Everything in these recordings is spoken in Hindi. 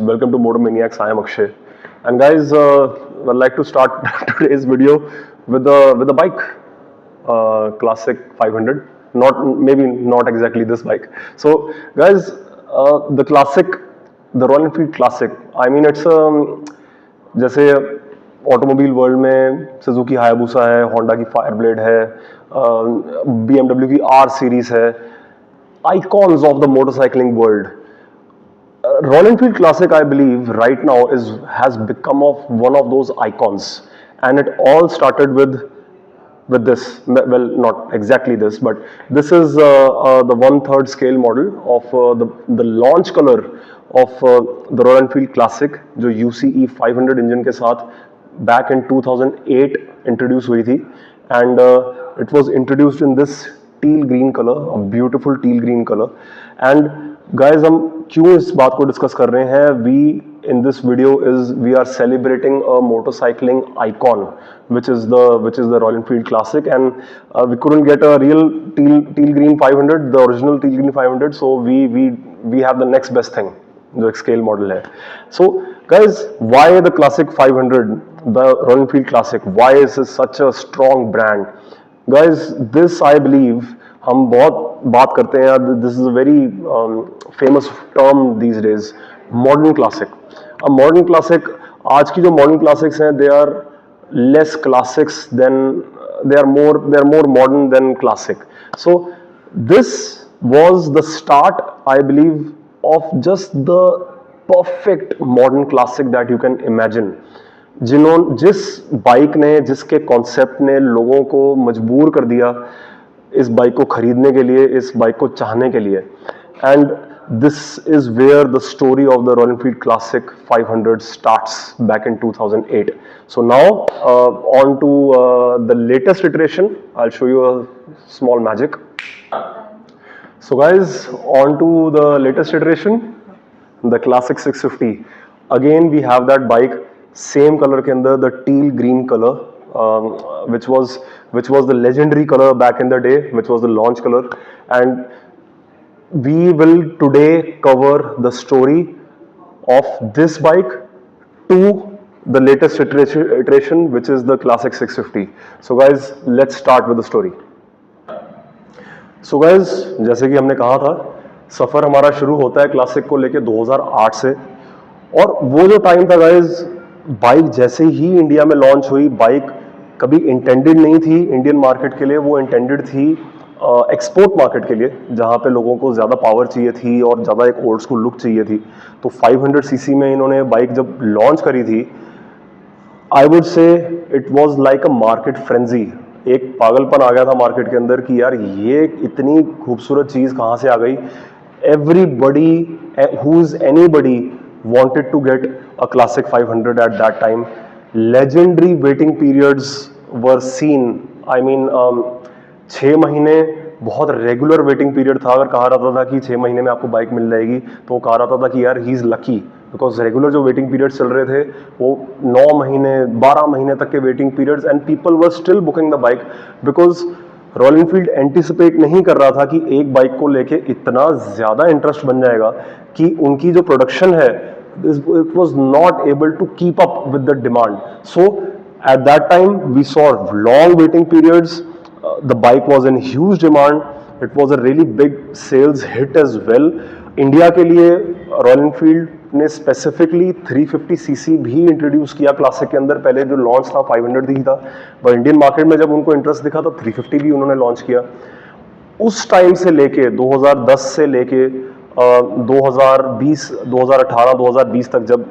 welcome to Motor Maniacs. I am Akshay, and guys, I'd like to start today's video with a bike, classic 500. Not exactly this bike. So, guys, the classic, the Royal Enfield Classic. I mean, it's जैसे ऑटोमोबाइल वर्ल्ड में सुजुकी हायाबुसा है, होंडा की फायरब्लेड है, BMW की R सीरीज है, icons of the motorcycling world. Royal Enfield Classic, I believe, right now has become one of those icons, and it all started with this. Well, not exactly this, but this is the 1/3 scale model of the launch color of the Royal Enfield Classic, जो UCE 500 इंजन के साथ back in 2008 introduce हुई थी, and it was introduced in this teal green color, a beautiful teal green color. And guys, हम क्यों इस बात को डिस्कस कर रहे हैं? We in this video we are celebrating a motorcycling icon, which is the Royal Enfield Classic, and we couldn't get a real teal green 500, the original teal green 500, so we have the next best thing, जो एक स्केल मॉडल है. So guys, why the Classic 500, the Royal Enfield Classic? Why is this such a strong brand? Guys, this I believe, हम बहुत बात करते हैं, this is a very famous term these days, modern classic. A modern classic, आज की जो modern classics हैं, they are less classics than, they are more modern than classic. So this was the start, I believe, of just the perfect modern classic that you can imagine. जिस बाइक ने, जिसके कॉन्सेप्ट ने लोगों को मजबूर कर दिया इस बाइक को खरीदने के लिए, इस बाइक को चाहने के लिए. And this is where the story of the Royal Enfield classic 500 starts back in 2008. So now on to the latest iteration. I will show you a small magic. So guys, on to the latest iteration, the classic 650. Again we have that bike, same colour के अंदर, the teal green colour, which was the legendary color back in the day, which was the launch color. And we will today cover the story of this bike to the latest iteration, which is the Classic 650. So guys, let's start with the story. So guys, जैसे कि हमने कहा था, सफर हमारा शुरू होता है क्लासिक को लेके 2008 से. और वो जो टाइम था गाइज, बाइक जैसे ही इंडिया में लॉन्च हुई, बाइक कभी इंटेंडेड नहीं थी इंडियन मार्केट के लिए, वो इंटेंडेड थी एक्सपोर्ट मार्केट के लिए, जहाँ पे लोगों को ज़्यादा पावर चाहिए थी और ज़्यादा एक ओल्ड स्कूल लुक चाहिए थी. तो 500 सीसी में इन्होंने बाइक जब लॉन्च करी थी, I would say it was like a market frenzy. एक पागलपन आ गया था मार्केट के अंदर कि यार ये इतनी खूबसूरत चीज़ कहाँ से आ गई. Everybody who is anybody wanted to get a Classic 500 at that time. Legendary waiting periods were seen. I mean, 6 महीने बहुत रेगुलर वेटिंग पीरियड था. अगर कहा रहता था कि 6 महीने में आपको बाइक मिल जाएगी, तो कहा रहता था कि यार he is lucky, because regular जो वेटिंग पीरियड्स चल रहे थे वो 9 महीने 12 महीने तक के waiting periods, and people were still booking the bike because royal Enfield anticipate नहीं कर रहा था कि एक बाइक को लेके इतना ज़्यादा इंटरेस्ट बन जाएगा कि उनकी जो प्रोडक्शन है, it was not able to keep up with the demand. So at that time we saw long waiting periods. The bike was in huge demand. It was a really big sales hit as well. India के लिए रॉयल एनफील्ड ने स्पेसिफिकली 350cc भी इंट्रोड्यूस किया क्लासिक के अंदर. पहले जो लॉन्च था 500 ही था, बट इंडियन मार्केट में जब उनको इंटरेस्ट दिखा तो 350 भी उन्होंने लॉन्च किया. उस टाइम से लेके 2010 से लेके 2020, 2018, 2020 तक, जब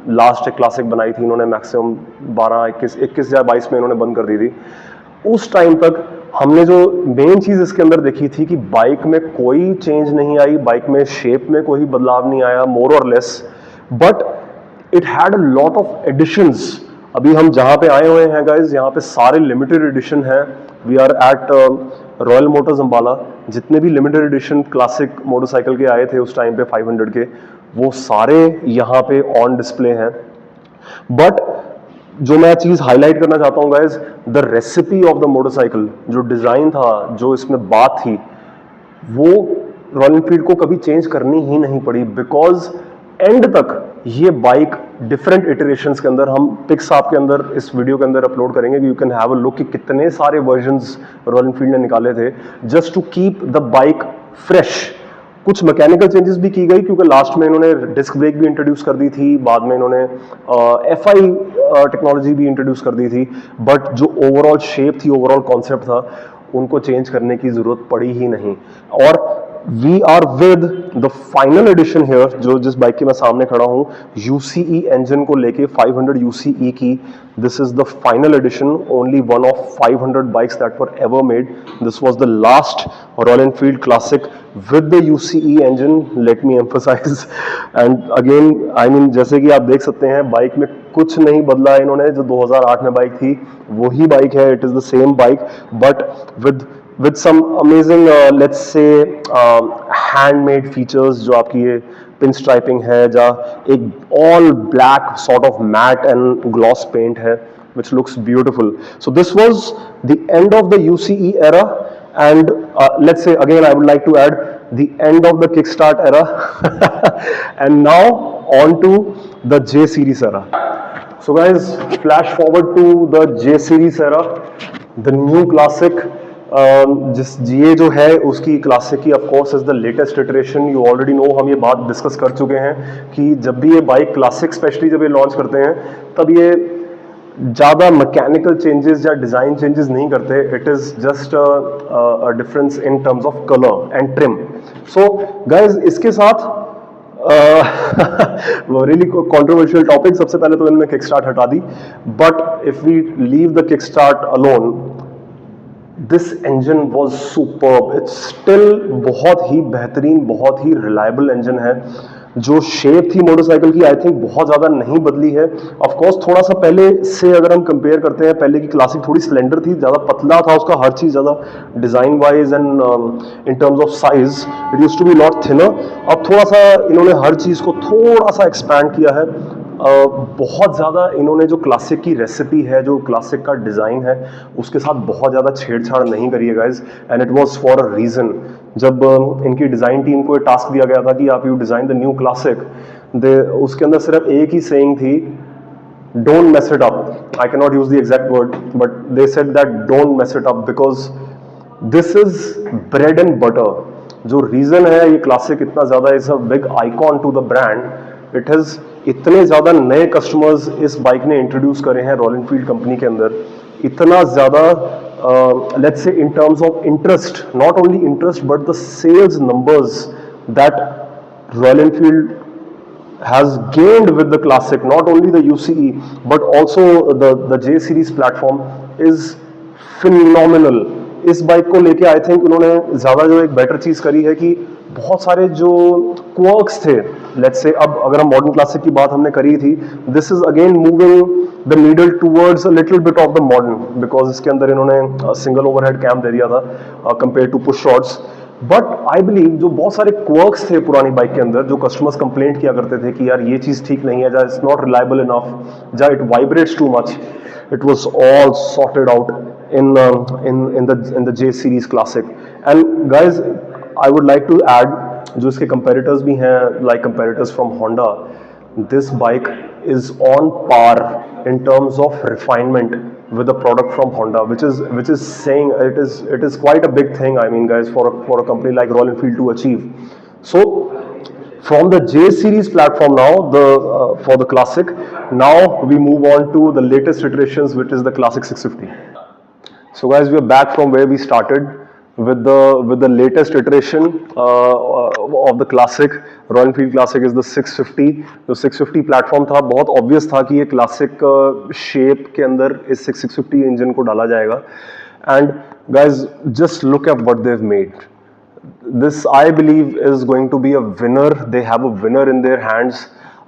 लास्ट एक क्लासिक बनाई थी इन्होंने, मैक्सिमम 12, 21 या 22 में इन्होंने बंद कर दी थी. उस टाइम तक हमने जो मेन चीज़ इसके अंदर देखी थी कि बाइक में कोई चेंज नहीं आई, बाइक में शेप में कोई बदलाव नहीं आया, मोर और less, but it had a lot of editions. अभी हम जहाँ पे आए हुए हैं गाइज, यहाँ पे सारे लिमिटेड एडिशन हैं. We are at Royal Motors Ambala. जितने भी लिमिटेड एडिशन क्लासिक मोटरसाइकिल के आए थे उस टाइम पे 500 के, वो सारे यहाँ पे ऑन डिस्प्ले हैं. बट जो मैं चीज हाईलाइट करना चाहता हूँ guys, the recipe of the motorcycle, जो डिजाइन था, जो इसमें बात थी, वो रॉयल एनफील्ड को कभी चेंज करनी ही नहीं पड़ी, बिकॉज एंड तक ये बाइक डिफरेंट इटरेशंस के अंदर, हम पिक्स आपके अंदर इस वीडियो के अंदर अपलोड करेंगे कि you can have a look कि कितने सारे वर्जन्स रॉयल एनफील्ड ने निकाले थे just to keep the bike fresh. कुछ मैकेनिकल चेंजेस भी की गई क्योंकि लास्ट में इन्होंने डिस्क ब्रेक भी इंट्रोड्यूस कर दी थी, बाद में इन्होंने FI टेक्नोलॉजी भी इंट्रोड्यूस कर दी थी, बट जो ओवरऑल शेप थी, ओवरऑल कॉन्सेप्ट था, उनको चेंज करने की जरूरत पड़ी ही नहीं। और we are with the final edition here, जो जिस बाइक के मैं सामने खड़ा हूं, UCE इंजन को लेके 500 UCE की, this is the final edition, only one of 500 bikes that were ever made. This was the last Royal Enfield Classic with the UCE engine, let me emphasize. And again, I mean, जैसे कि आप देख सकते हैं बाइक में कुछ नहीं बदला है इन्होंने, जो 2008 में बाइक थी वही बाइक है, it is the same bike, but with some amazing let's say handmade features, जो आपकी ये पिन स्ट्राइपिंग है, जहाँ एक all black sort of matte and gloss paint है which looks beautiful. So this was the end of the UCE era, and let's say again I would like to add the end of the Kickstart era and now on to the J series era. So guys, flash forward to the J series era, the new classic. जिस ये जो है उसकी क्लासिक की of course is the latest iteration, you already know, हम ये बात डिस्कस कर चुके हैं कि जब भी ये बाइक क्लासिक स्पेशली जब ये लॉन्च करते हैं तब ये ज़्यादा मैकेनिकल चेंजेस या डिज़ाइन चेंजेस नहीं करते, it is just a difference in terms of colour and trim. So guys इसके साथ वो रियली कंट्रोवर्शियल टॉपिक, सबसे पहले तो इन्होंने किक स्टार्ट हटा दी, but if we leave the kick start alone, this engine was superb, it's still बहुत ही बेहतरीन, बहुत ही रिलायबल इंजन है। जो शेप थी मोटरसाइकिल की, आई थिंक बहुत ज़्यादा नहीं बदली है। ऑफ कोर्स थोड़ा सा पहले से अगर हम कंपेयर करते हैं, पहले की क्लासिक थोड़ी स्लेंडर थी, ज़्यादा पतला था उसका हर चीज़, ज़्यादा design wise and in terms of size it used to be lot thinner. अब थोड़ा सा इन्होंने हर चीज़ को थोड़ा सा एक्सपैंड किया है। बहुत ज़्यादा इन्होंने जो क्लासिक की रेसिपी है, जो क्लासिक का डिज़ाइन है, उसके साथ बहुत ज़्यादा छेड़छाड़ नहीं करी है guys, and it was for a reason. जब इनकी डिज़ाइन टीम को टास्क दिया गया था कि आप you design the new classic, उसके अंदर सिर्फ एक ही सेइंग थी, don't mess it up. I can not use the exact word, but they said that don't mess it up because this is bread and butter. जो रीज़न है ये क्लासिक इतना ज़्यादा is a big icon to the brand, it has इतने ज़्यादा नए कस्टमर्स इस बाइक ने इंट्रोड्यूस करे हैं रॉयल एनफील्ड कंपनी के अंदर, इतना ज़्यादा let's say in terms of interest, not only interest but the sales numbers that Royal Enfield has gained with the classic, not only the UCE but also the J series platform is phenomenal. इस बाइक को लेके आई थिंक उन्होंने ज़्यादा जो एक बेटर चीज़ करी है कि बहुत सारे जो क्वर्क्स थे, लेट्स से अब अगर हम मॉडर्न क्लासिक की बात हमने करी थी, this is again moving the needle towards a little bit of the modern, because इसके अंदर इन्होंने सिंगल ओवरहेड कैम दे दिया था compare to push rods. But I believe जो बहुत सारे क्वर्क्स थे पुरानी बाइक के अंदर, जो कस्टमर्स कंप्लेंट किया करते थे कि यार ये चीज़ ठीक नहीं है, जा इट्स नॉट रिलायबल इनफ, जा it vibrates too much, it was all sorted out in the J series classic. And guys, I would like to add, जो इसके competitors भी हैं, like competitors from Honda, this bike is on par in terms of refinement with the product from Honda, which is saying it is quite a big thing, I mean guys, for a company like Royal Enfield to achieve. So from the J series platform now, for the classic, now we move on to the latest iterations, which is the classic 650. So guys, we are back from where we started with the latest iteration of the classic. Royal Enfield Classic is the 650. जो 650 प्लेटफॉर्म था, बहुत ऑब्वियस था कि ये क्लासिक शेप के अंदर इस 650 इंजन को डाला जाएगा। And guys just look at what they have made. This I believe is going to be a winner. They have a winner in their hands.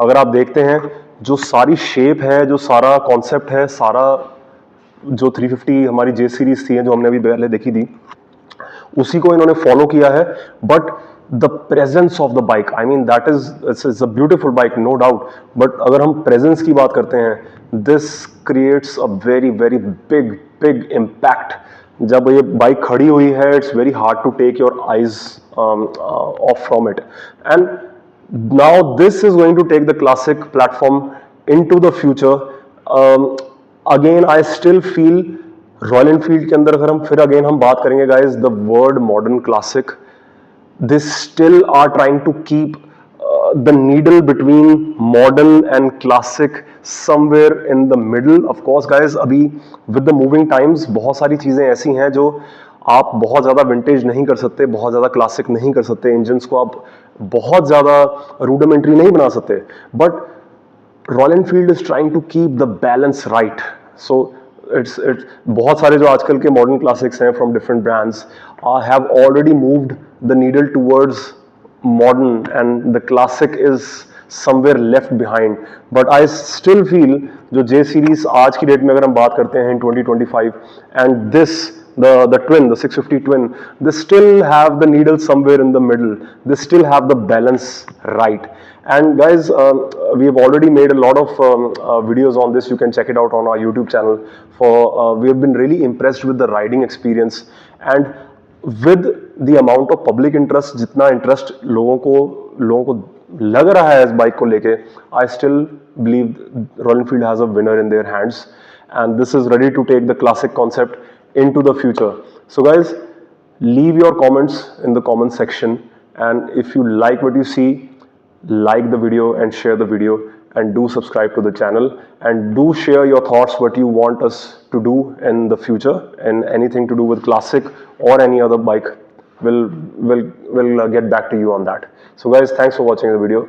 अगर आप देखते हैं जो सारी शेप है, जो सारा कॉन्सेप्ट है, सारा जो 350 हमारी J सीरीज थी जो हमने अभी पहले देखी थी, उसी को इन्होंने फॉलो किया है. But the presence of the bike, I mean that is a beautiful bike, no doubt. But अगर हम प्रेजेंस की बात करते हैं, this creates a very very big impact. जब ये बाइक खड़ी हुई है, it's very hard to take your eyes off from it. And Now this is going to take the classic platform into the future. Again I still feel royal Enfield के अंदर अगर हम फिर अगेन हम बात करेंगे guys, the word modern classic, they still are trying to keep the needle between modern and classic somewhere in the middle. Of course guys, अभी with the moving times बहुत सारी चीज़ें ऐसी हैं जो आप बहुत ज़्यादा विंटेज नहीं कर सकते, बहुत ज़्यादा क्लासिक नहीं कर सकते, इंजन्स को आप बहुत ज़्यादा रूडिमेंट्री नहीं बना सकते, but Royal Enfield is trying to keep the balance right. So it's बहुत सारे जो आजकल के मॉडर्न क्लासिक्स हैं from different brands have already moved the needle towards modern and the classic is somewhere left behind. But I still feel जो J series आज की डेट में अगर हम बात करते हैं in 2025 and this the twin, the 650 twin, they still have the needle somewhere in the middle, they still have the balance right. And guys, we have already made a lot of videos on this, you can check it out on our YouTube channel. We have been really impressed with the riding experience and with the amount of public interest, जितना interest लोगों को लग रहा है इस बाइक को लेके, I still believe Royal Enfield has a winner in their hands and this is ready to take the classic concept into the future. So guys, leave your comments in the comment section, and if you like what you see, like the video and share the video, and do subscribe to the channel, and do share your thoughts what you want us to do in the future, and anything to do with classic or any other bike, we'll get back to you on that. So guys, thanks for watching the video.